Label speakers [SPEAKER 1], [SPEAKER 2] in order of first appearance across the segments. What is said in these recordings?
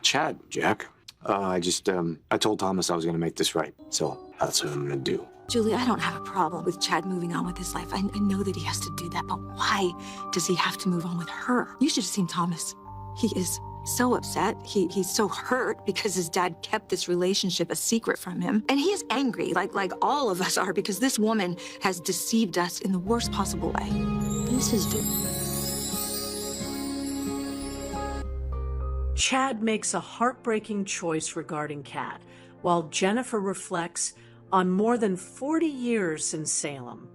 [SPEAKER 1] Chad, Jack. I told Thomas I was gonna make this right, so that's what I'm gonna do.
[SPEAKER 2] Julie, I don't have a problem with Chad moving on with his life. I know that he has to do that, but why does he have to move on with her? You should have seen Thomas. He is so upset. He's so hurt because his dad kept this relationship a secret from him. And he is angry, like all of us are, because this woman has deceived us in the worst possible way. This is
[SPEAKER 3] Chad makes a heartbreaking choice regarding Kat, while Jennifer reflects on more than 40 years in Salem.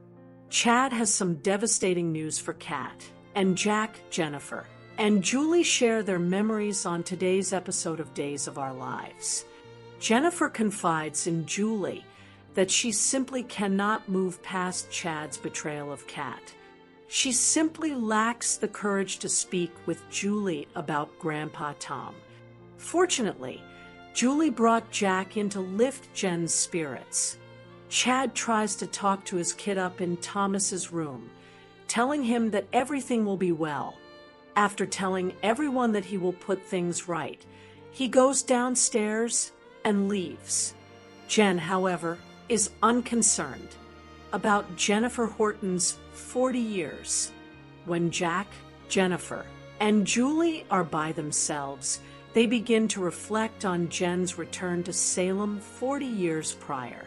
[SPEAKER 3] Chad has some devastating news for Kat, and Jack, Jennifer, and Julie share their memories on today's episode of Days of Our Lives. Jennifer confides in Julie that she simply cannot move past Chad's betrayal of Kat. She simply lacks the courage to speak with Julie about Grandpa Tom. Fortunately, Julie brought Jack in to lift Jen's spirits. Chad tries to talk to his kid up in Thomas's room, telling him that everything will be well. After telling everyone that he will put things right, he goes downstairs and leaves. Jen, however, is unconcerned about Jennifer Horton's 40 years. When Jack, Jennifer, and Julie are by themselves, they begin to reflect on Jen's return to Salem 40 years prior.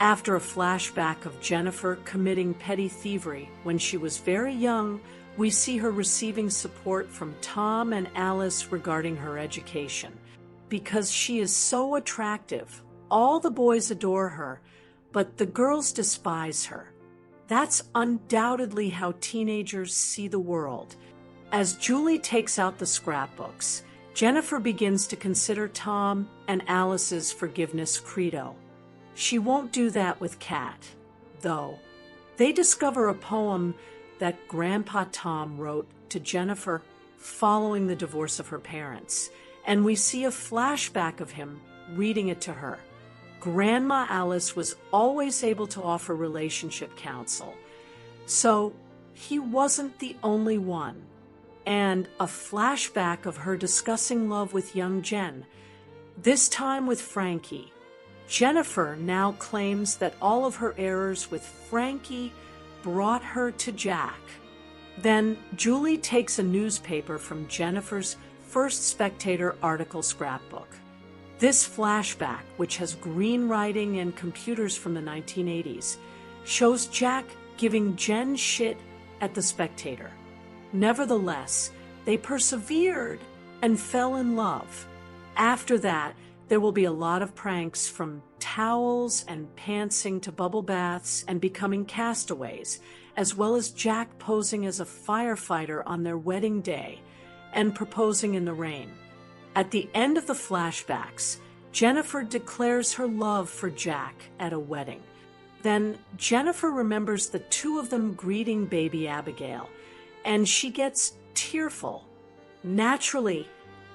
[SPEAKER 3] After a flashback of Jennifer committing petty thievery when she was very young, we see her receiving support from Tom and Alice regarding her education. Because she is so attractive, all the boys adore her, but the girls despise her. That's undoubtedly how teenagers see the world. As Julie takes out the scrapbooks, Jennifer begins to consider Tom and Alice's forgiveness credo. She won't do that with Kat, though. They discover a poem that Grandpa Tom wrote to Jennifer following the divorce of her parents, and we see a flashback of him reading it to her. Grandma Alice was always able to offer relationship counsel, so he wasn't the only one. And a flashback of her discussing love with young Jen, this time with Frankie. Jennifer now claims that all of her errors with Frankie brought her to Jack. Then Julie takes a newspaper from Jennifer's first Spectator article scrapbook. This flashback, which has green writing and computers from the 1980s, shows Jack giving Jen shit at the Spectator. Nevertheless, they persevered and fell in love. After that, there will be a lot of pranks, from towels and pantsing to bubble baths and becoming castaways, as well as Jack posing as a firefighter on their wedding day and proposing in the rain. At the end of the flashbacks, Jennifer declares her love for Jack at a wedding. Then Jennifer remembers the two of them greeting baby Abigail, and she gets tearful. Naturally,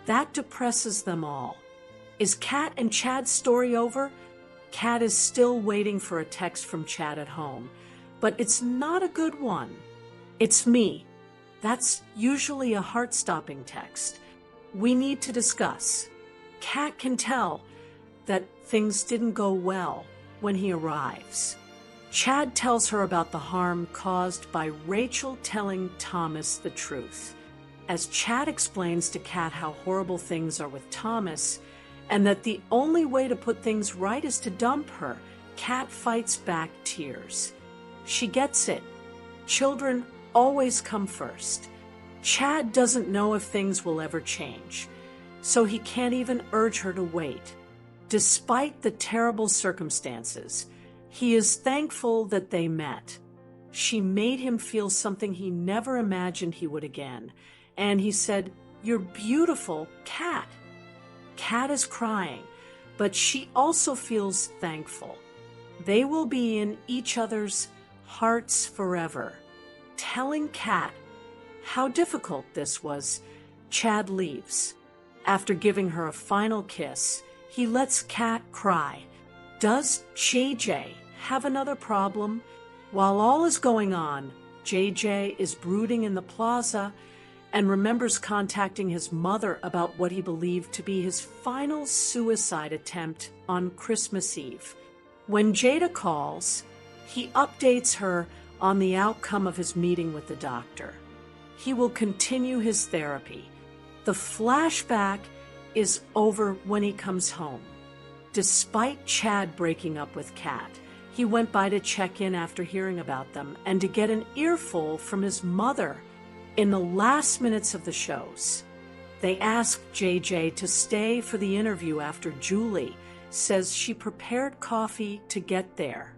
[SPEAKER 3] that depresses them all. Is Kat and Chad's story over? Kat is still waiting for a text from Chad at home, but it's not a good one. It's me. That's usually a heart-stopping text. We need to discuss. Kat can tell that things didn't go well when he arrives. Chad tells her about the harm caused by Rachel telling Thomas the truth. As Chad explains to Kat how horrible things are with Thomas, and that the only way to put things right is to dump her, Kat fights back tears. She gets it. Children always come first. Chad doesn't know if things will ever change, so he can't even urge her to wait. Despite the terrible circumstances, he is thankful that they met. She made him feel something he never imagined he would again, and he said, "You're beautiful, Kat." Kat is crying, but she also feels thankful. They will be in each other's hearts forever. Telling Kat how difficult this was, Chad leaves. After giving her a final kiss, he lets Kat cry. Does JJ have another problem? While all is going on, JJ is brooding in the plaza, and remembers contacting his mother about what he believed to be his final suicide attempt on Christmas Eve. When Jada calls, he updates her on the outcome of his meeting with the doctor. He will continue his therapy. The flashback is over when he comes home. Despite Chad breaking up with Kat, he went by to check in after hearing about them and to get an earful from his mother in the last minutes of the shows. They asked JJ to stay for the interview after Julie says she prepared coffee to get there.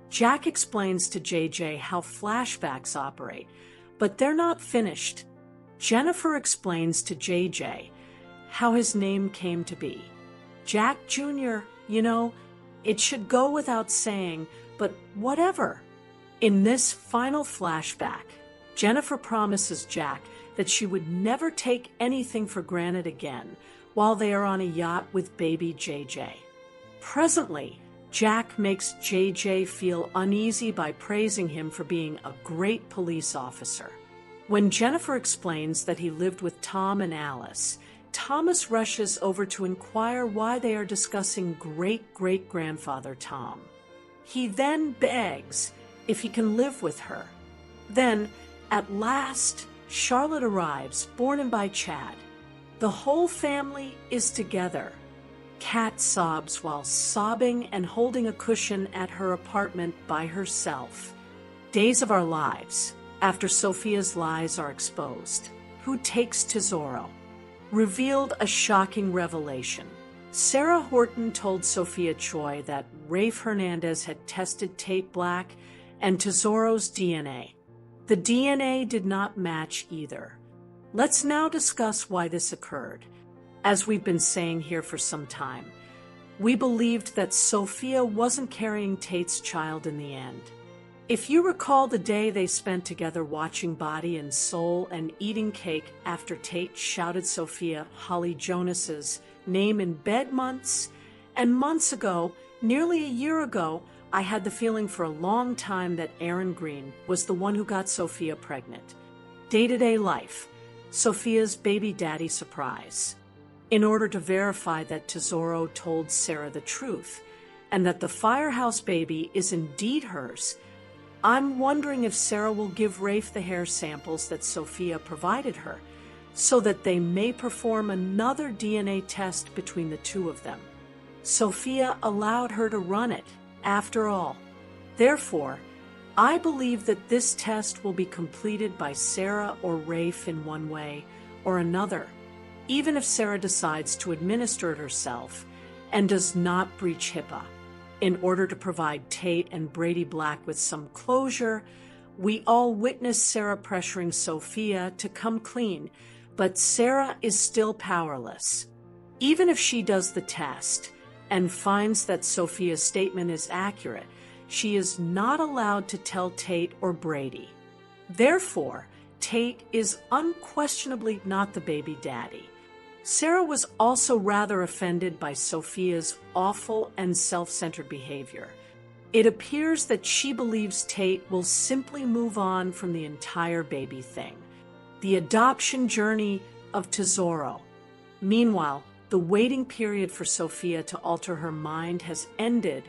[SPEAKER 3] Jack explains to JJ how flashbacks operate, but they're not finished. Jennifer explains to JJ how his name came to be. Jack Jr., it should go without saying, but whatever. In this final flashback, Jennifer promises Jack that she would never take anything for granted again while they are on a yacht with baby JJ. Presently, Jack makes JJ feel uneasy by praising him for being a great police officer. When Jennifer explains that he lived with Tom and Alice, Thomas rushes over to inquire why they are discussing great-great-grandfather Tom. He then begs if he can live with her. Then, at last, Charlotte arrives, borne in by Chad. The whole family is together. Kat sobs while sobbing and holding a cushion at her apartment by herself. Days of our lives, after Sophia's lies are exposed. Who takes Tesoro? Revealed a shocking revelation. Sarah Horton told Sophia Choi that Rafe Hernandez had tested Tate Black and Tesoro's DNA. The DNA did not match either. Let's now discuss why this occurred. As we've been saying here for some time, we believed that Sophia wasn't carrying Tate's child in the end. If you recall the day they spent together watching Body and Soul and eating cake after Tate shouted Sophia Holly Jonas's name in bed months ago, nearly a year ago, I had the feeling for a long time that Aaron Green was the one who got Sophia pregnant. Day-to-day life, Sophia's baby daddy surprise. In order to verify that Tesoro told Sarah the truth and that the Firehouse baby is indeed hers, I'm wondering if Sarah will give Rafe the hair samples that Sophia provided her so that they may perform another DNA test between the two of them. Sophia allowed her to run it, after all. Therefore, I believe that this test will be completed by Sarah or Rafe in one way or another, even if Sarah decides to administer it herself and does not breach HIPAA. In order to provide Tate and Brady Black with some closure, we all witnessed Sarah pressuring Sophia to come clean, but Sarah is still powerless. Even if she does the test and finds that Sophia's statement is accurate, she is not allowed to tell Tate or Brady. Therefore, Tate is unquestionably not the baby daddy. Sarah was also rather offended by Sophia's awful and self-centered behavior. It appears that she believes Tate will simply move on from the entire baby thing. The adoption journey of Tesoro. Meanwhile, the waiting period for Sophia to alter her mind has ended,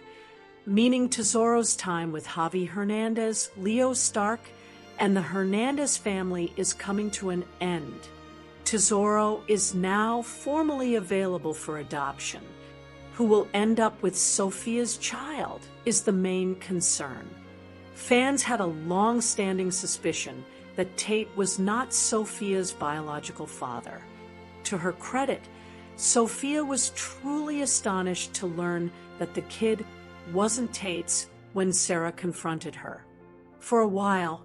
[SPEAKER 3] meaning Tesoro's time with Javi Hernandez, Leo Stark, and the Hernandez family is coming to an end. Tesoro is now formally available for adoption. Who will end up with Sophia's child is the main concern. Fans had a long-standing suspicion that Tate was not Sophia's biological father. To her credit, Sophia was truly astonished to learn that the kid wasn't Tate's when Sarah confronted her. For a while,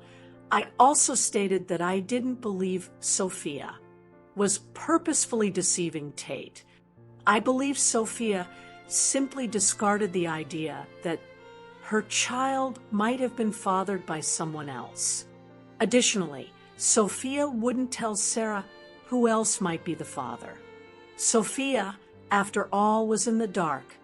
[SPEAKER 3] I also stated that I didn't believe Sophia was purposefully deceiving Tate. I believe Sophia simply discarded the idea that her child might have been fathered by someone else. Additionally, Sophia wouldn't tell Sarah who else might be the father. Sophia, after all, was in the dark.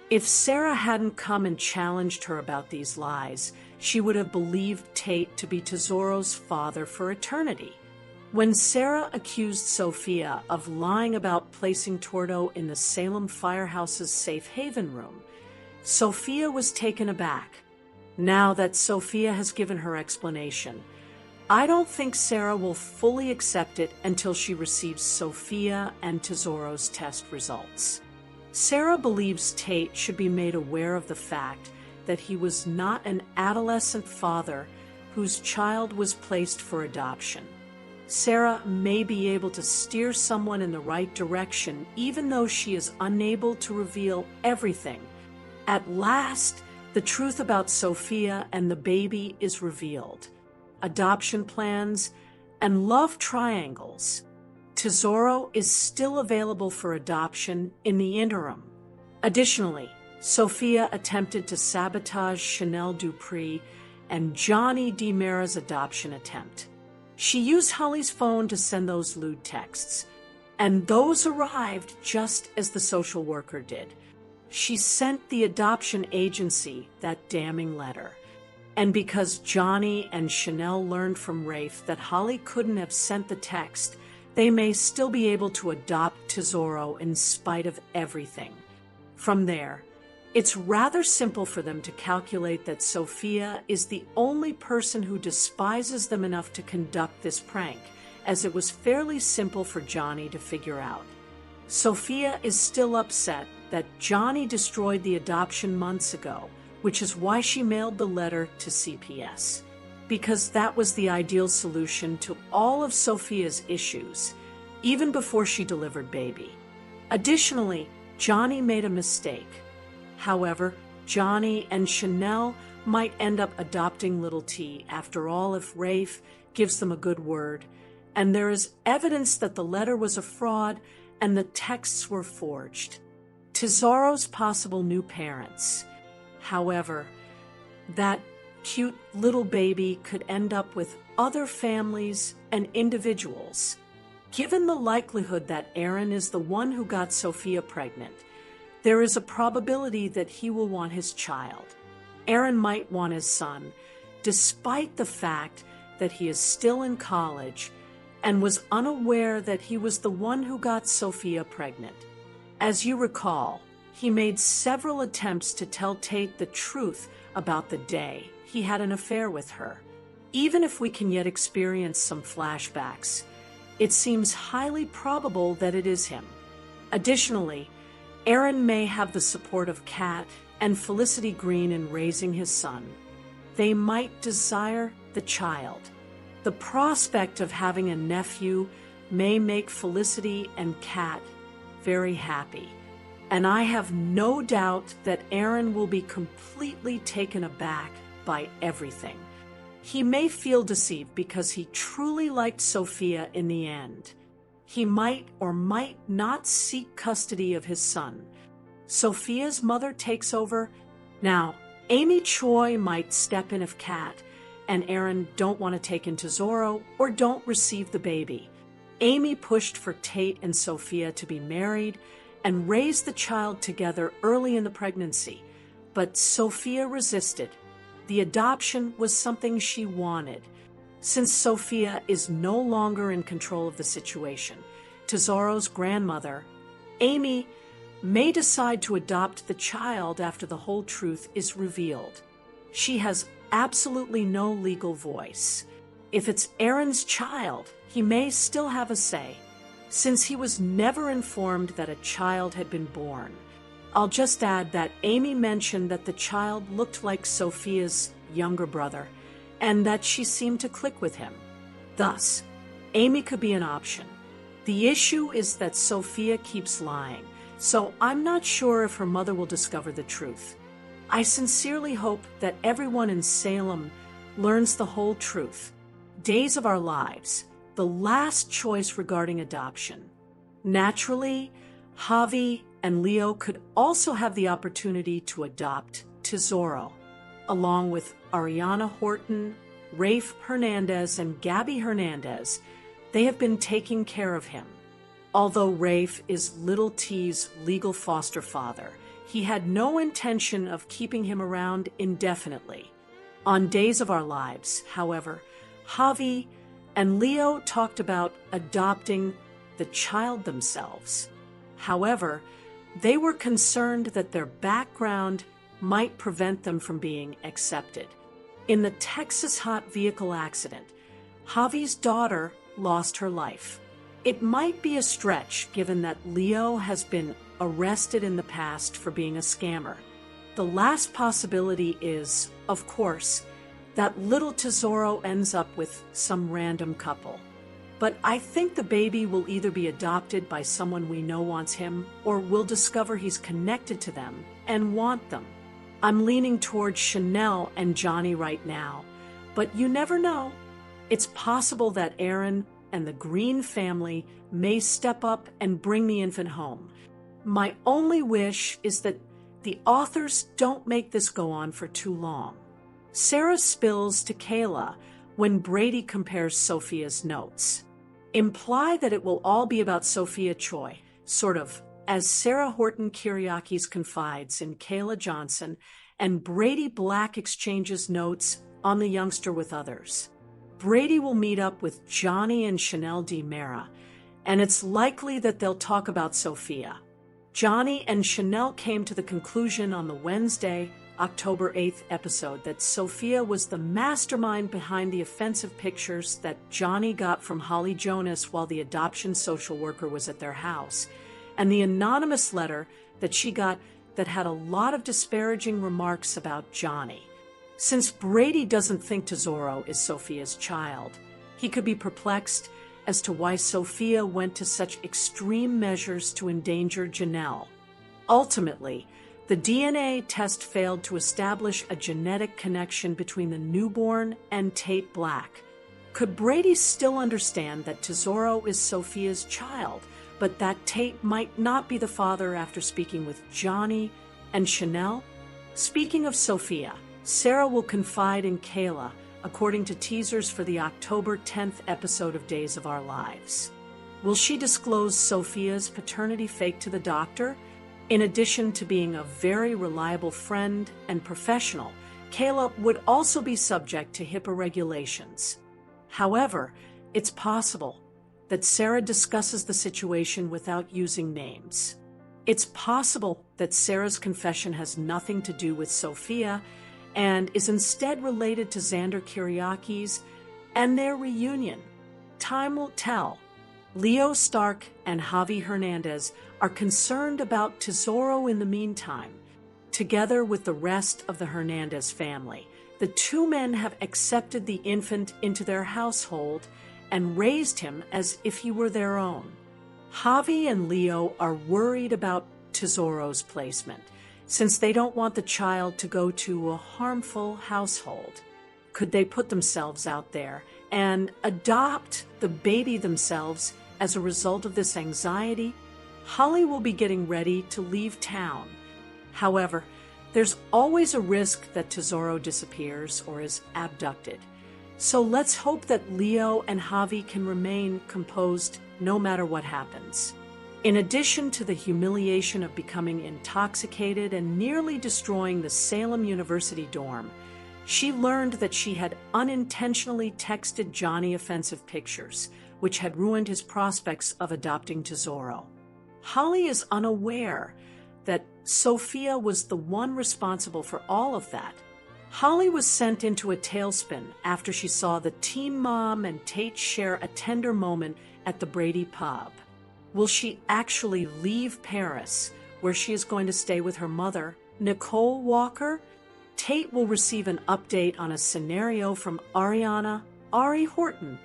[SPEAKER 3] If Sarah hadn't come and challenged her about these lies, she would have believed Tate to be Tesoro's father for eternity. When Sarah accused Sophia of lying about placing Tordo in the Salem firehouse's safe haven room, Sophia was taken aback. Now that Sophia has given her explanation, I don't think Sarah will fully accept it until she receives Sophia and Tesoro's test results. Sarah believes Tate should be made aware of the fact that he was not an adolescent father whose child was placed for adoption. Sarah may be able to steer someone in the right direction even though she is unable to reveal everything. At last, the truth about Sophia and the baby is revealed. Adoption plans and love triangles. Tesoro is still available for adoption in the interim. Additionally, Sophia attempted to sabotage Chanel Dupree and Johnny DiMera's adoption attempt. She used Holly's phone to send those lewd texts, and those arrived just as the social worker did. She sent the adoption agency that damning letter. And because Johnny and Chanel learned from Rafe that Holly couldn't have sent the text, they may still be able to adopt Tesoro in spite of everything. From there, it's rather simple for them to calculate that Sophia is the only person who despises them enough to conduct this prank, as it was fairly simple for Johnny to figure out. Sophia is still upset that Johnny destroyed the adoption months ago, which is why she mailed the letter to CPS, because that was the ideal solution to all of Sophia's issues, even before she delivered baby. Additionally, Johnny made a mistake. However, Johnny and Chanel might end up adopting little T after all if Rafe gives them a good word, and there is evidence that the letter was a fraud and the texts were forged. Tesoro's possible new parents. However, that cute little baby could end up with other families and individuals. Given the likelihood that Aaron is the one who got Sophia pregnant, there is a probability that he will want his child. Aaron might want his son, despite the fact that he is still in college and was unaware that he was the one who got Sophia pregnant. As you recall, he made several attempts to tell Tate the truth about the day he had an affair with her. Even if we can yet experience some flashbacks, it seems highly probable that it is him. Additionally, Aaron may have the support of Kat and Felicity Green in raising his son. They might desire the child. The prospect of having a nephew may make Felicity and Kat very happy. And I have no doubt that Aaron will be completely taken aback by everything. He may feel deceived because he truly liked Sophia in the end. He might or might not seek custody of his son. Sophia's mother takes over. Now, Amy Choi might step in if Kat and Aaron don't want to take in Tesoro or don't receive the baby. Amy pushed for Tate and Sophia to be married and raise the child together early in the pregnancy, but Sophia resisted. The adoption was something she wanted. Since Sophia is no longer in control of the situation, Tesoro's grandmother, Amy, may decide to adopt the child after the whole truth is revealed. She has absolutely no legal voice. If it's Aaron's child, he may still have a say, since he was never informed that a child had been born. I'll just add that Amy mentioned that the child looked like Sophia's younger brother, and that she seemed to click with him. Thus, Amy could be an option. The issue is that Sophia keeps lying, so I'm not sure if her mother will discover the truth. I sincerely hope that everyone in Salem learns the whole truth. Days of Our Lives, the last choice regarding adoption. Naturally, Javi and Leo could also have the opportunity to adopt Tesoro, along with Ariana Horton, Rafe Hernandez, and Gabby Hernandez. They have been taking care of him. Although Rafe is Little T's legal foster father, he had no intention of keeping him around indefinitely. On Days of Our Lives, however, Javi and Leo talked about adopting the child themselves. However, they were concerned that their background might prevent them from being accepted. In the Texas hot vehicle accident, Javi's daughter lost her life. It might be a stretch given that Leo has been arrested in the past for being a scammer. The last possibility is, of course, that little Tesoro ends up with some random couple. But I think the baby will either be adopted by someone we know wants him, or we'll discover he's connected to them and want them. I'm leaning towards Chanel and Johnny right now, but you never know. It's possible that Aaron and the Green family may step up and bring the infant home. My only wish is that the authors don't make this go on for too long. Sarah spills to Kayla when Brady compares Sophia's notes. Imply that it will all be about Sophia Choi, sort of, as Sarah Horton Kiriakis confides in Kayla Johnson, and Brady Black exchanges notes on the youngster with others. Brady will meet up with Johnny and Chanel D. Mara, and it's likely that they'll talk about Sophia. Johnny and Chanel came to the conclusion on the Wednesday, October 8th episode that Sophia was the mastermind behind the offensive pictures that Johnny got from Holly Jonas while the adoption social worker was at their house, and the anonymous letter that she got that had a lot of disparaging remarks about Johnny. Since Brady doesn't think Tesoro is Sophia's child, he could be perplexed as to why Sophia went to such extreme measures to endanger Janelle. Ultimately, the DNA test failed to establish a genetic connection between the newborn and Tate Black. Could Brady still understand that Tesoro is Sophia's child, but that Tate might not be the father after speaking with Johnny and Chanel? Speaking of Sophia, Sarah will confide in Kayla, according to teasers for the October 10th episode of Days of Our Lives. Will she disclose Sophia's paternity fake to the doctor? In addition to being a very reliable friend and professional, Kayla would also be subject to HIPAA regulations. However, it's possible that Sarah discusses the situation without using names. It's possible that Sarah's confession has nothing to do with Sophia and is instead related to Xander Kiriakis and their reunion. Time will tell. Leo Stark and Javi Hernandez are concerned about Tesoro in the meantime. Together with the rest of the Hernandez family, the two men have accepted the infant into their household and raised him as if he were their own. Javi and Leo are worried about Tesoro's placement, since they don't want the child to go to a harmful household. Could they put themselves out there and adopt the baby themselves as a result of this anxiety? Holly will be getting ready to leave town. However, there's always a risk that Tesoro disappears or is abducted. So let's hope that Leo and Javi can remain composed no matter what happens. In addition to the humiliation of becoming intoxicated and nearly destroying the Salem University dorm, she learned that she had unintentionally texted Johnny offensive pictures, which had ruined his prospects of adopting Tesoro. Holly is unaware that Sophia was the one responsible for all of that. Holly was sent into a tailspin after she saw the teen mom and Tate share a tender moment at the Brady pub. Will she actually leave Paris, where she is going to stay with her mother, Nicole Walker? Tate will receive an update on a scenario from Ariana, Ari Horton.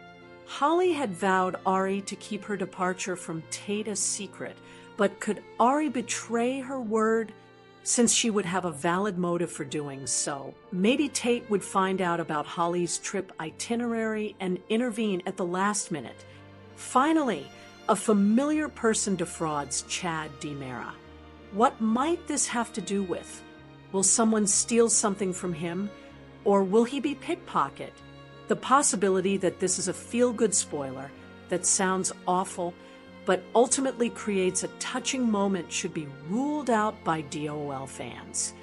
[SPEAKER 3] Holly had vowed Ari to keep her departure from Tate a secret, but could Ari betray her word? Since she would have a valid motive for doing so, maybe Tate would find out about Holly's trip itinerary and intervene at the last minute. Finally, a familiar person defrauds Chad DiMera. What might this have to do with? Will someone steal something from him, or will he be pickpocketed? The possibility that this is a feel-good spoiler that sounds awful but ultimately creates a touching moment should be ruled out by DOOL fans.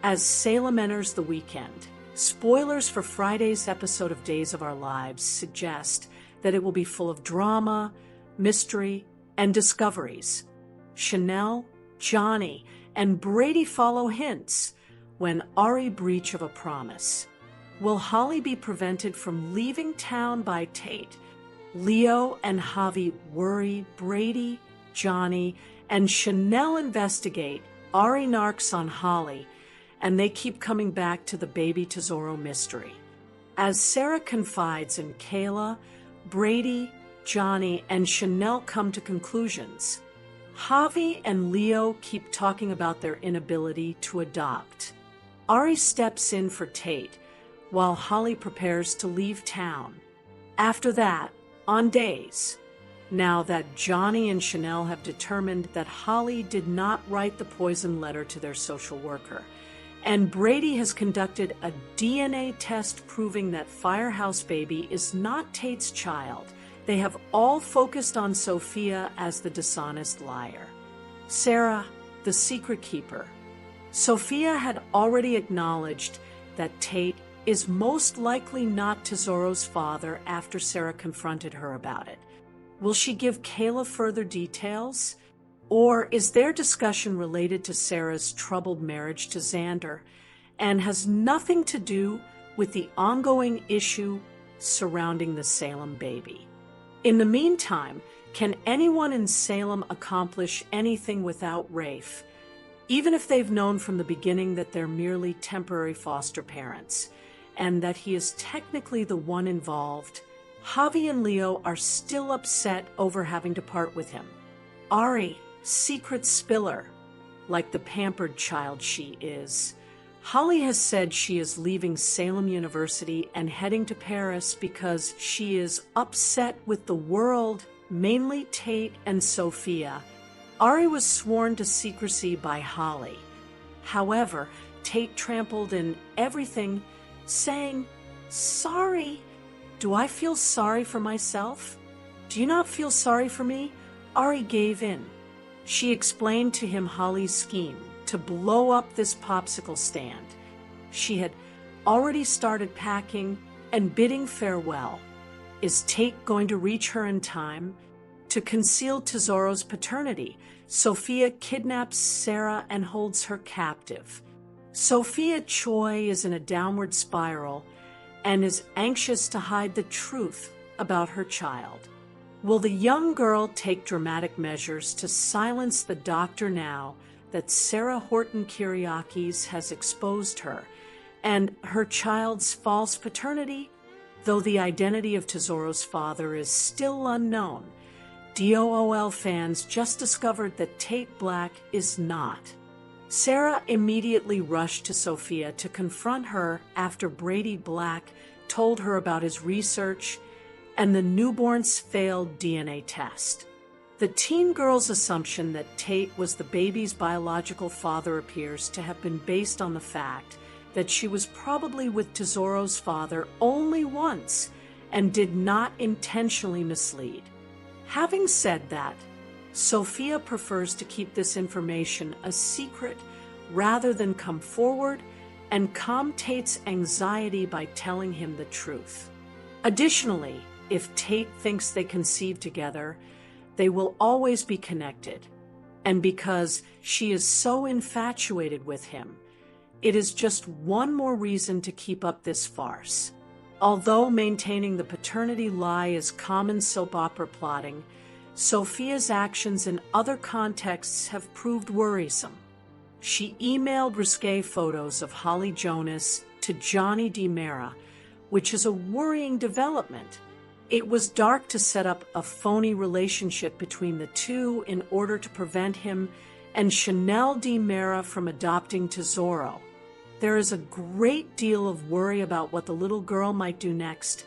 [SPEAKER 3] As Salem enters the weekend, spoilers for Friday's episode of Days of Our Lives suggest that it will be full of drama, mystery, and discoveries. Chanel, Johnny, and Brady follow hints when Ari breach of a promise. Will Holly be prevented from leaving town by Tate? Leo and Javi worry Brady, Johnny, and Chanel investigate. Ari narcs on Holly, and they keep coming back to the baby Tesoro mystery. As Sarah confides in Kayla, Brady, Johnny, and Chanel come to conclusions. Javi and Leo keep talking about their inability to adopt. Ari steps in for Tate, while Holly prepares to leave town. After that, on days, now that Johnny and Chanel have determined that Holly did not write the poison letter to their social worker, and Brady has conducted a DNA test proving that Firehouse Baby is not Tate's child, they have all focused on Sophia as the dishonest liar. Sarah, the secret keeper. Sophia had already acknowledged that Tate is most likely not Tesoro's father after Sarah confronted her about it. Will she give Kayla further details? Or is their discussion related to Sarah's troubled marriage to Xander and has nothing to do with the ongoing issue surrounding the Salem baby? In the meantime, can anyone in Salem accomplish anything without Rafe, even if they've known from the beginning that they're merely temporary foster parents, and that he is technically the one involved? Javi and Leo are still upset over having to part with him. Ari, secret spiller, like the pampered child she is. Holly has said she is leaving Salem University and heading to Paris because she is upset with the world, mainly Tate and Sophia. Ari was sworn to secrecy by Holly. However, Tate trampled in everything, saying, "Sorry. Do I feel sorry for myself? Do you not feel sorry for me?" Ari gave in. She explained to him Holly's scheme to blow up this popsicle stand. She had already started packing and bidding farewell. Is Tate going to reach her in time? To conceal Tesoro's paternity, Sophia kidnaps Sarah and holds her captive. Sophia Choi is in a downward spiral and is anxious to hide the truth about her child. Will the young girl take dramatic measures to silence the doctor now that Sarah Horton Kyriakis has exposed her and her child's false paternity? Though the identity of Tesoro's father is still unknown, DOOL fans just discovered that Tate Black is not. Sarah immediately rushed to Sophia to confront her after Brady Black told her about his research and the newborn's failed DNA test. The teen girl's assumption that Tate was the baby's biological father appears to have been based on the fact that she was probably with Tesoro's father only once and did not intentionally mislead. Having said that, Sophia prefers to keep this information a secret rather than come forward and calm Tate's anxiety by telling him the truth. Additionally, if Tate thinks they conceived together, they will always be connected. And because she is so infatuated with him, it is just one more reason to keep up this farce. Although maintaining the paternity lie is common soap opera plotting, Sophia's actions in other contexts have proved worrisome. She emailed risque photos of Holly Jonas to Johnny DiMera, which is a worrying development. It was dark to set up a phony relationship between the two in order to prevent him and Chanel DiMera from adopting Tesoro. There is a great deal of worry about what the little girl might do next,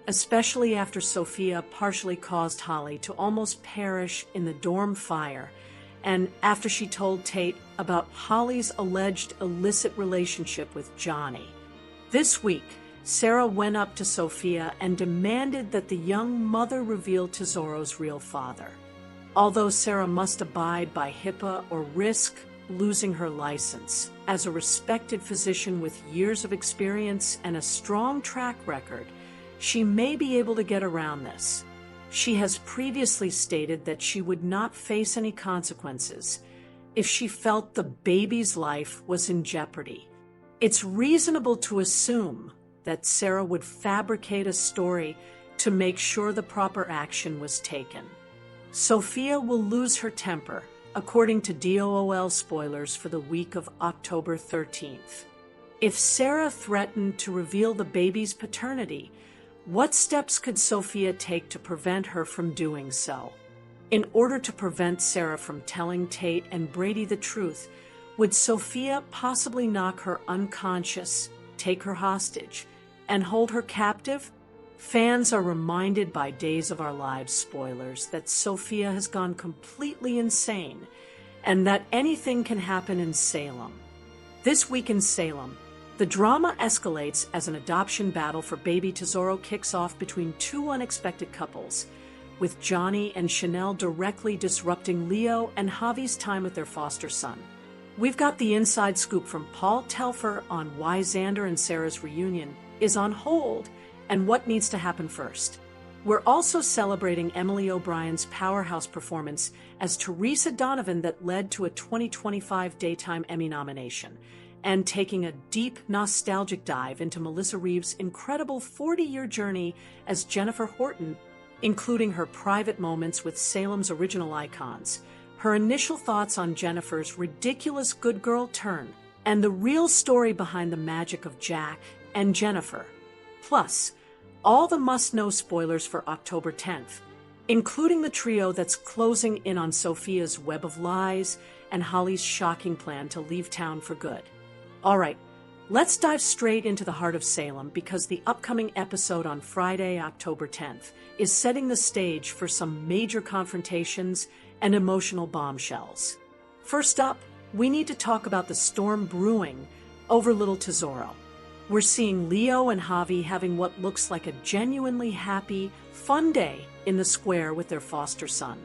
[SPEAKER 3] especially after Sophia partially caused Holly to almost perish in the dorm fire, and after she told Tate about Holly's alleged illicit relationship with Johnny. This week, Sarah went up to Sophia and demanded that the young mother reveal Tesoro's real father. Although Sarah must abide by HIPAA or risk losing her license, as a respected physician with years of experience and a strong track record, she may be able to get around this. She has previously stated that she would not face any consequences if she felt the baby's life was in jeopardy. It's reasonable to assume that Sarah would fabricate a story to make sure the proper action was taken. Sophia will lose her temper, according to DOOL spoilers for the week of October 13th. If Sarah threatened to reveal the baby's paternity, what steps could Sophia take to prevent her from doing so? In order to prevent Sarah from telling Tate and Brady the truth, would Sophia possibly knock her unconscious, take her hostage, and hold her captive? Fans are reminded by Days of Our Lives spoilers that Sophia has gone completely insane and that anything can happen in Salem. This week in Salem, the drama escalates as an adoption battle for baby Tesoro kicks off between two unexpected couples, with Johnny and Chanel directly disrupting Leo and Javi's time with their foster son. We've got the inside scoop from Paul Telfer on why Xander and Sarah's reunion is on hold and what needs to happen first. We're also celebrating Emily O'Brien's powerhouse performance as Teresa Donovan that led to a 2025 Daytime Emmy nomination, and taking a deep nostalgic dive into Melissa Reeves' incredible 40-year journey as Jennifer Horton, including her private moments with Salem's original icons, her initial thoughts on Jennifer's ridiculous good girl turn, and the real story behind the magic of Jack and Jennifer. Plus, all the must-know spoilers for October 10th, including the trio that's closing in on Sophia's web of lies and Holly's shocking plan to leave town for good. All right, let's dive straight into the heart of Salem, because the upcoming episode on Friday, October 10th, is setting the stage for some major confrontations and emotional bombshells. First up, we need to talk about the storm brewing over little Tesoro. We're seeing Leo and Javi having what looks like a genuinely happy, fun day in the square with their foster son.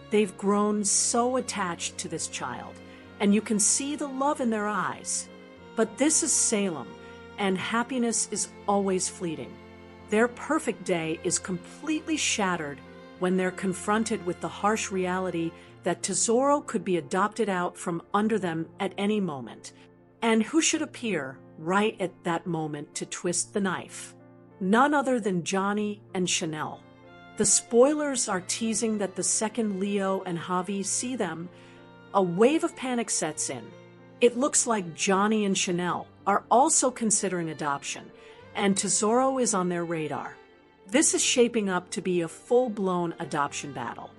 [SPEAKER 3] They've grown so attached to this child, and you can see the love in their eyes. But this is Salem, and happiness is always fleeting. Their perfect day is completely shattered when they're confronted with the harsh reality that Tesoro could be adopted out from under them at any moment. And who should appear right at that moment to twist the knife? None other than Johnny and Chanel. The spoilers are teasing that the second Leo and Javi see them, a wave of panic sets in. It looks like Johnny and Chanel are also considering adoption, and Tesoro is on their radar. This is shaping up to be a full-blown adoption battle.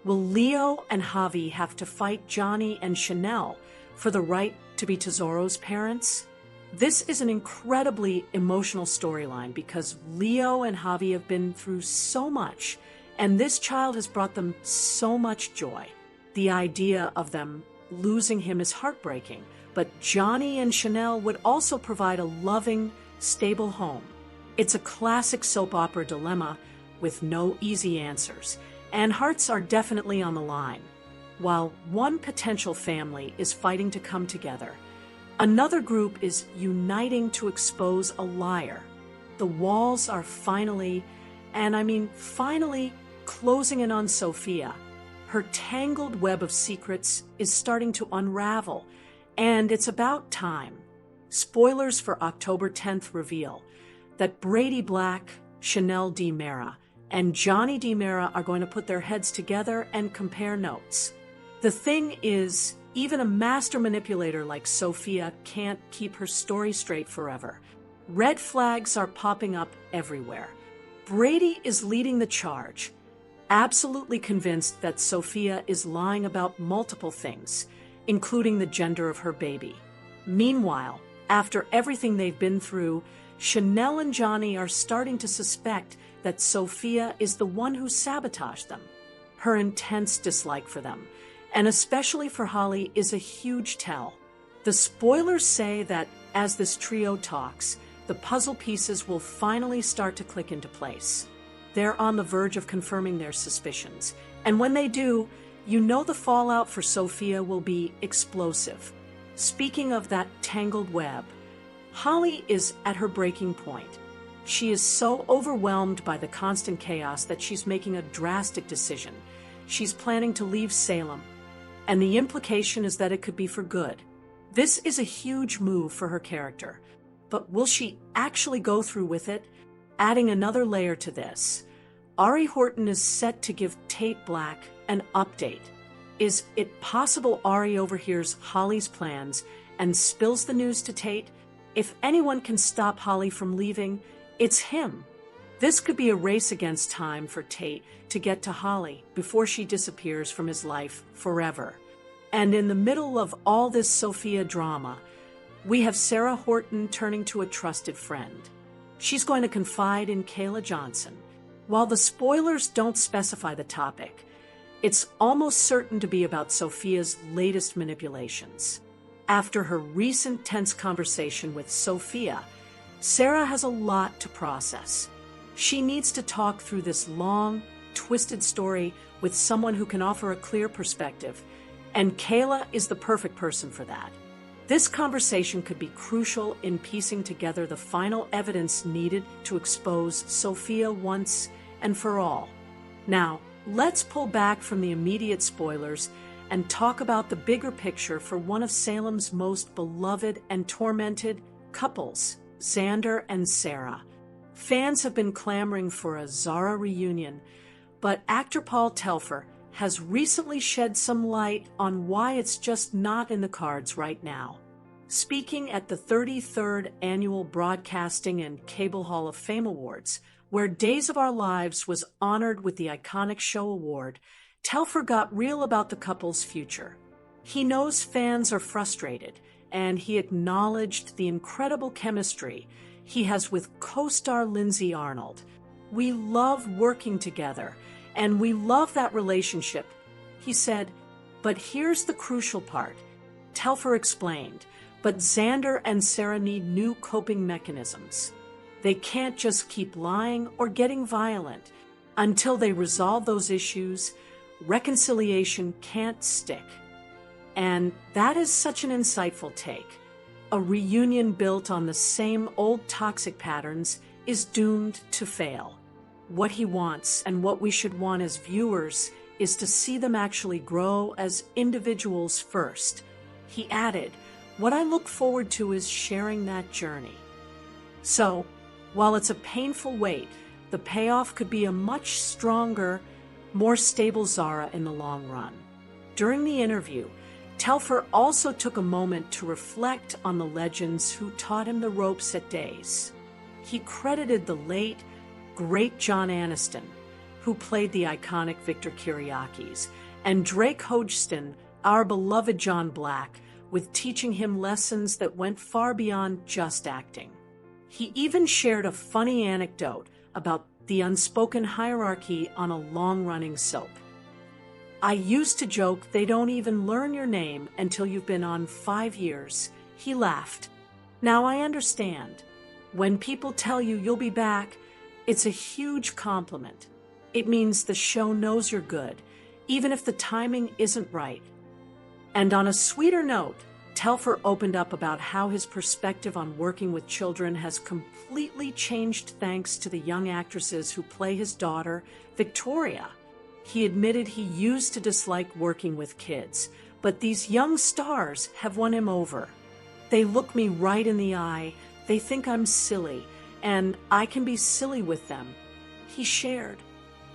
[SPEAKER 3] Will Leo and Javi have to fight Johnny and Chanel for the right to be Tesoro's parents? This is an incredibly emotional storyline because Leo and Javi have been through so much, and this child has brought them so much joy. The idea of them losing him is heartbreaking, but Johnny and Chanel would also provide a loving, stable home. It's a classic soap opera dilemma with no easy answers, and hearts are definitely on the line. While one potential family is fighting to come together, another group is uniting to expose a liar. The walls are finally, and I mean finally, closing in on Sophia. Her tangled web of secrets is starting to unravel, and it's about time. Spoilers for October 10th reveal that Brady Black, Chanel DiMera, and Johnny DiMera are going to put their heads together and compare notes. The thing is, even a master manipulator like Sophia can't keep her story straight forever. Red flags are popping up everywhere. Brady is leading the charge, absolutely convinced that Sophia is lying about multiple things, including the gender of her baby. Meanwhile, after everything they've been through, Chanel and Johnny are starting to suspect that Sophia is the one who sabotaged them. Her intense dislike for them, and especially for Holly, is a huge tell. The spoilers say that as this trio talks, the puzzle pieces will finally start to click into place. They're on the verge of confirming their suspicions, and when they do, you know the fallout for Sophia will be explosive. Speaking of that tangled web, Holly is at her breaking point. She is so overwhelmed by the constant chaos that she's making a drastic decision. She's planning to leave Salem, and the implication is that it could be for good. This is a huge move for her character, but will she actually go through with it? Adding another layer to this, Ari Horton is set to give Tate Black an update. Is it possible Ari overhears Holly's plans and spills the news to Tate? If anyone can stop Holly from leaving, it's him. This could be a race against time for Tate to get to Holly before she disappears from his life forever. And in the middle of all this Sophia drama, we have Sarah Horton turning to a trusted friend. She's going to confide in Kayla Johnson. While the spoilers don't specify the topic, it's almost certain to be about Sophia's latest manipulations. After her recent tense conversation with Sophia, Sarah has a lot to process. She needs to talk through this long, twisted story with someone who can offer a clear perspective, and Kayla is the perfect person for that. This conversation could be crucial in piecing together the final evidence needed to expose Sophia once and for all. Now, let's pull back from the immediate spoilers and talk about the bigger picture for one of Salem's most beloved and tormented couples, Xander and Sarah. Fans have been clamoring for a Zara reunion, but actor Paul Telfer has recently shed some light on why it's just not in the cards right now. Speaking at the 33rd Annual Broadcasting and Cable Hall of Fame Awards, where Days of Our Lives was honored with the iconic show award, Telfer got real about the couple's future. He knows fans are frustrated, and he acknowledged the incredible chemistry he has with co-star Lindsay Arnold. "We love working together, and we love that relationship," he said. But here's the crucial part. Telfer explained, but Xander and Sarah need new coping mechanisms. They can't just keep lying or getting violent. Until they resolve those issues, reconciliation can't stick. And that is such an insightful take. A reunion built on the same old toxic patterns is doomed to fail. What he wants, and what we should want as viewers, is to see them actually grow as individuals first. He added, "What I look forward to is sharing that journey." So, while it's a painful wait, the payoff could be a much stronger, more stable Zara in the long run. During the interview, Telfer also took a moment to reflect on the legends who taught him the ropes at Days. He credited the late, great John Aniston, who played the iconic Victor Kiriakis, and Drake Hodgson, our beloved John Black, with teaching him lessons that went far beyond just acting. He even shared a funny anecdote about the unspoken hierarchy on a long-running soap. "I used to joke they don't even learn your name until you've been on 5 years. He laughed. "Now I understand. When people tell you you'll be back, it's a huge compliment. It means the show knows you're good, even if the timing isn't right." And on a sweeter note, Telfer opened up about how his perspective on working with children has completely changed thanks to the young actresses who play his daughter, Victoria. He admitted he used to dislike working with kids, but these young stars have won him over. "They look me right in the eye, they think I'm silly, and I can be silly with them," he shared.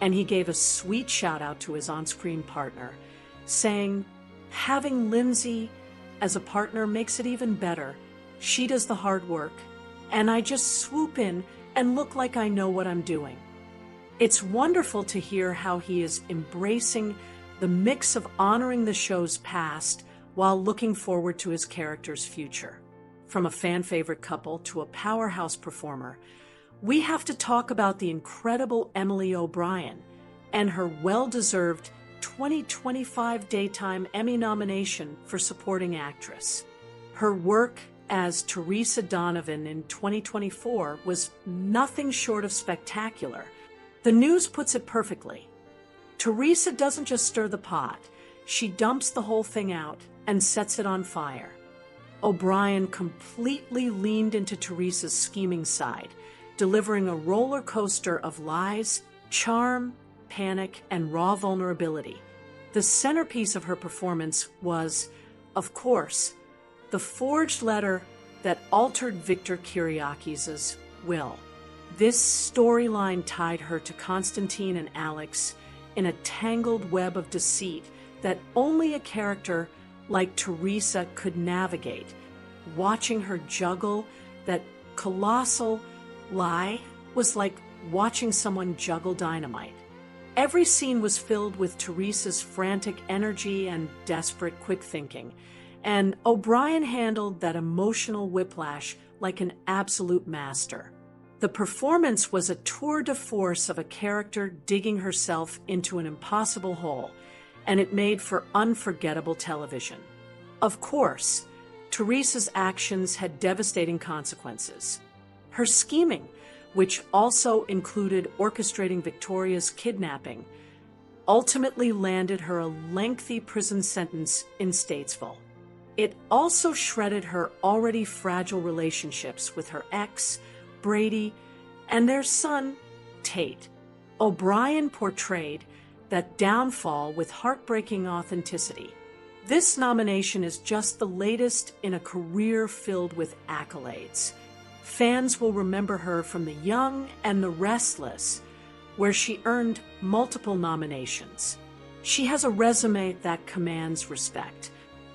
[SPEAKER 3] And he gave a sweet shout out to his on-screen partner, saying, "Having Lindsay as a partner makes it even better. She does the hard work, and I just swoop in and look like I know what I'm doing." It's wonderful to hear how he is embracing the mix of honoring the show's past while looking forward to his character's future. From a fan-favorite couple to a powerhouse performer, we have to talk about the incredible Emily O'Brien and her well-deserved 2025 Daytime Emmy nomination for Supporting Actress. Her work as Teresa Donovan in 2024 was nothing short of spectacular. The news puts it perfectly. Teresa doesn't just stir the pot, she dumps the whole thing out and sets it on fire. O'Brien completely leaned into Teresa's scheming side. delivering a roller coaster of lies, charm, panic, and raw vulnerability. The centerpiece of her performance was, of course, the forged letter that altered Victor Kiriakis' will. This storyline tied her to Constantine and Alex in a tangled web of deceit that only a character like Teresa could navigate. Watching her juggle that colossal lie was like watching someone juggle dynamite. Every scene was filled with Teresa's frantic energy and desperate quick thinking, and O'Brien handled that emotional whiplash like an absolute master. The performance was a tour de force of a character digging herself into an impossible hole, and it made for unforgettable television. Of course, Teresa's actions had devastating consequences. Her scheming, which also included orchestrating Victoria's kidnapping, ultimately landed her a lengthy prison sentence in Statesville. It also shredded her already fragile relationships with her ex, Brady, and their son, Tate. O'Brien portrayed that downfall with heartbreaking authenticity. This nomination is just the latest in a career filled with accolades. Fans will remember her from The Young and the Restless, where she earned multiple nominations. She has a resume that commands respect.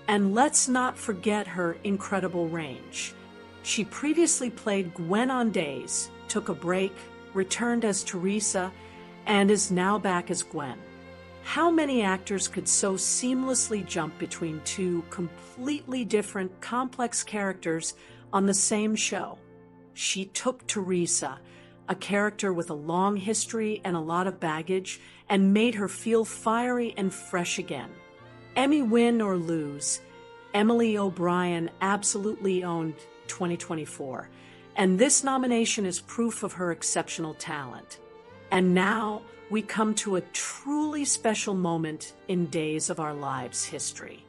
[SPEAKER 3] And let's not forget her incredible range. She previously played Gwen on Days, took a break, returned as Teresa, and is now back as Gwen. How many actors could so seamlessly jump between two completely different, complex characters on the same show? She took Teresa, a character with a long history and a lot of baggage, and made her feel fiery and fresh again. Emmy win or lose, Emily O'Brien absolutely owned 2024, and this nomination is proof of her exceptional talent. And now we come to a truly special moment in Days of Our Lives history.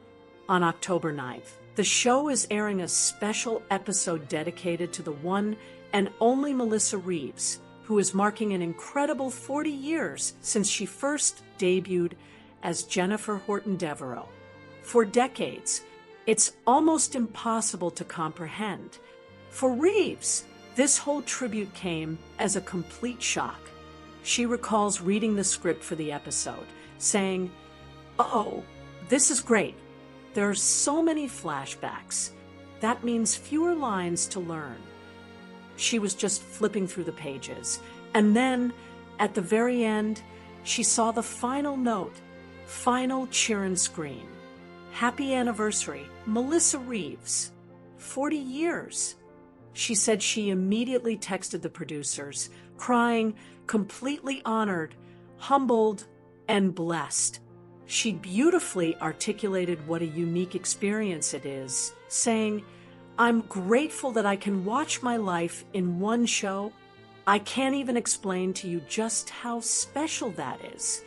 [SPEAKER 3] On October 9th, the show is airing a special episode dedicated to the one and only Melissa Reeves, who is marking an incredible 40 years since she first debuted as Jennifer Horton Devereaux. For decades, it's almost impossible to comprehend. For Reeves, this whole tribute came as a complete shock. She recalls reading the script for the episode, saying, "Oh, this is great. There are so many flashbacks. That means fewer lines to learn." She was just flipping through the pages. And then, at the very end, she saw the final note, final cheer and scream. "Happy anniversary, Melissa Reeves. 40 years. She said she immediately texted the producers, crying, completely honored, humbled, and blessed. She beautifully articulated what a unique experience it is, saying, "I'm grateful that I can watch my life in one show. I can't even explain to you just how special that is."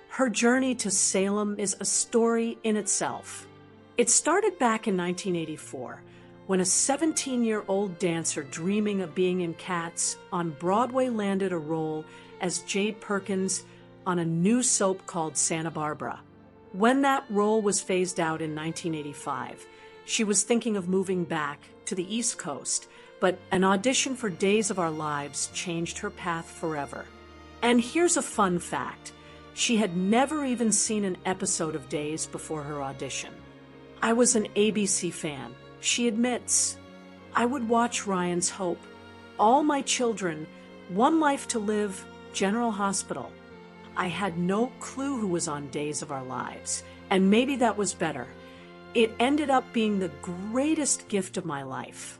[SPEAKER 3] Her journey to Salem is a story in itself. It started back in 1984, when a 17-year-old dancer dreaming of being in Cats on Broadway landed a role as Jade Perkins on a new soap called Santa Barbara. When that role was phased out in 1985, she was thinking of moving back to the East Coast, but an audition for Days of Our Lives changed her path forever. And here's a fun fact. She had never even seen an episode of Days before her audition. "I was an ABC fan," she admits. "I would watch Ryan's Hope, All My Children, One Life to Live, General Hospital. I had no clue who was on Days of Our Lives, and maybe that was better. It ended up being the greatest gift of my life."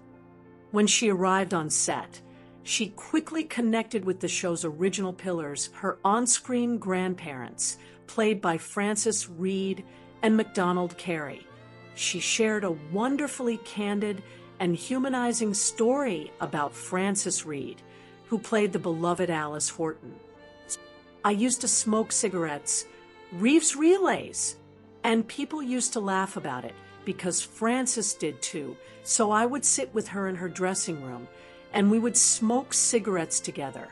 [SPEAKER 3] When she arrived on set, she quickly connected with the show's original pillars, her on-screen grandparents, played by Frances Reed and MacDonald Carey. She shared a wonderfully candid and humanizing story about Frances Reed, who played the beloved Alice Horton. "I used to smoke cigarettes, Reeves relays, and people used to laugh about it because Frances did too, so I would sit with her in her dressing room, and we would smoke cigarettes together.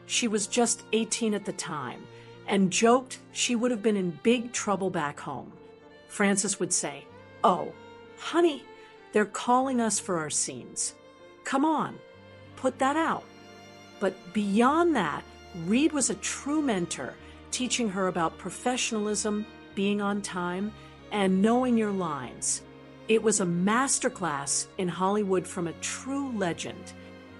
[SPEAKER 3] She was just 18 at the time and joked she would have been in big trouble back home. Frances would say, "Oh, honey, they're calling us for our scenes. Come on, put that out." But beyond that, Reed was a true mentor, teaching her about professionalism, being on time, and knowing your lines. It was a masterclass in Hollywood from a true legend.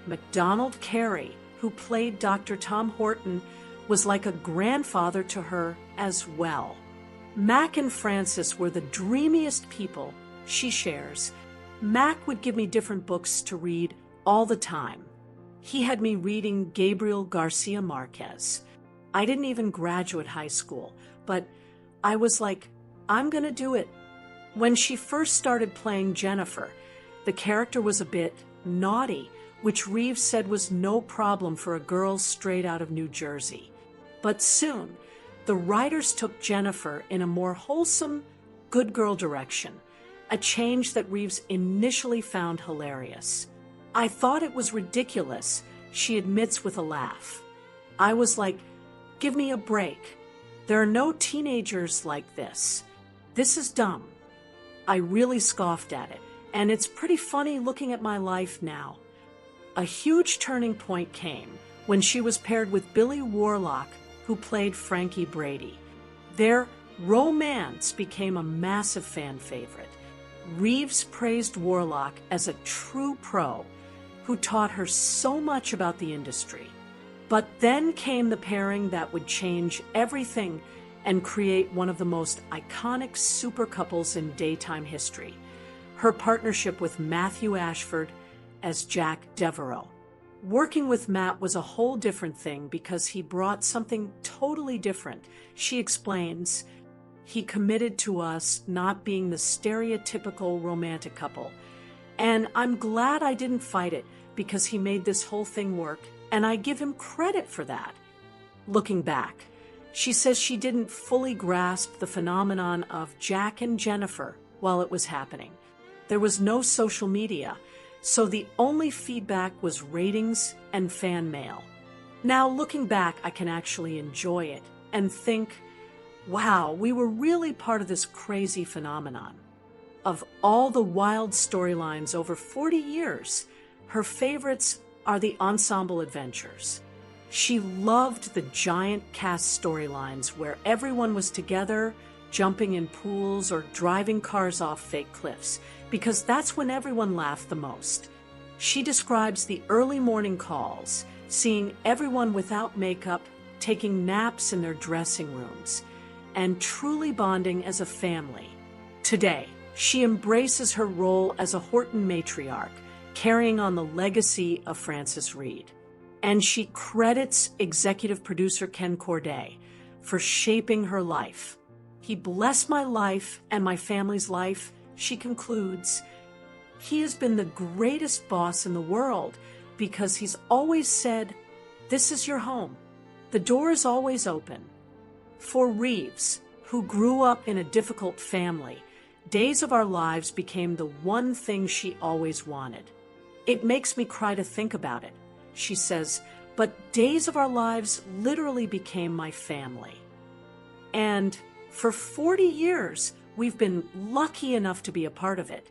[SPEAKER 3] MacDonald Carey, who played Dr. Tom Horton, was like a grandfather to her as well. Mac and Frances were the dreamiest people, she shares. Mac would give me different books to read all the time. He had me reading Gabriel Garcia Marquez. I didn't even graduate high school, but I was like, I'm gonna do it. When she first started playing Jennifer, the character was a bit naughty, which Reeves said was no problem for a girl straight out of New Jersey. But soon, the writers took Jennifer in a more wholesome, good girl direction, a change that Reeves initially found hilarious. "I thought it was ridiculous," she admits with a laugh. "I was like, give me a break. There are no teenagers like this. This is dumb." I really scoffed at it, and it's pretty funny looking at my life now. A huge turning point came when she was paired with Billy Warlock, who played Frankie Brady. Their romance became a massive fan favorite. Reeves praised Warlock as a true pro who taught her so much about the industry. But then came the pairing that would change everything and create one of the most iconic super couples in daytime history, her partnership with Matthew Ashford as Jack Devereaux. Working with Matt was a whole different thing because he brought something totally different. She explains, "He committed to us not being the stereotypical romantic couple. And I'm glad I didn't fight it because he made this whole thing work, and I give him credit for that." Looking back, she says she didn't fully grasp the phenomenon of Jack and Jennifer while it was happening. There was no social media, so the only feedback was ratings and fan mail. Now, looking back, I can actually enjoy it and think, wow, we were really part of this crazy phenomenon. Of all the wild storylines over 40 years, her favorites are the ensemble adventures. She loved the giant cast storylines where everyone was together, jumping in pools or driving cars off fake cliffs, because that's when everyone laughed the most. She describes the early morning calls, seeing everyone without makeup, taking naps in their dressing rooms, and truly bonding as a family. Today, she embraces her role as a Horton matriarch, carrying on the legacy of Frances Reed. And she credits executive producer Ken Corday for shaping her life. "He blessed my life and my family's life," she concludes. "He has been the greatest boss in the world because he's always said, 'This is your home. The door is always open.'" For Reeves, who grew up in a difficult family, Days of Our Lives became the one thing she always wanted. "It makes me cry to think about it," she says, "but Days of Our Lives literally became my family." And for 40 years, we've been lucky enough to be a part of it.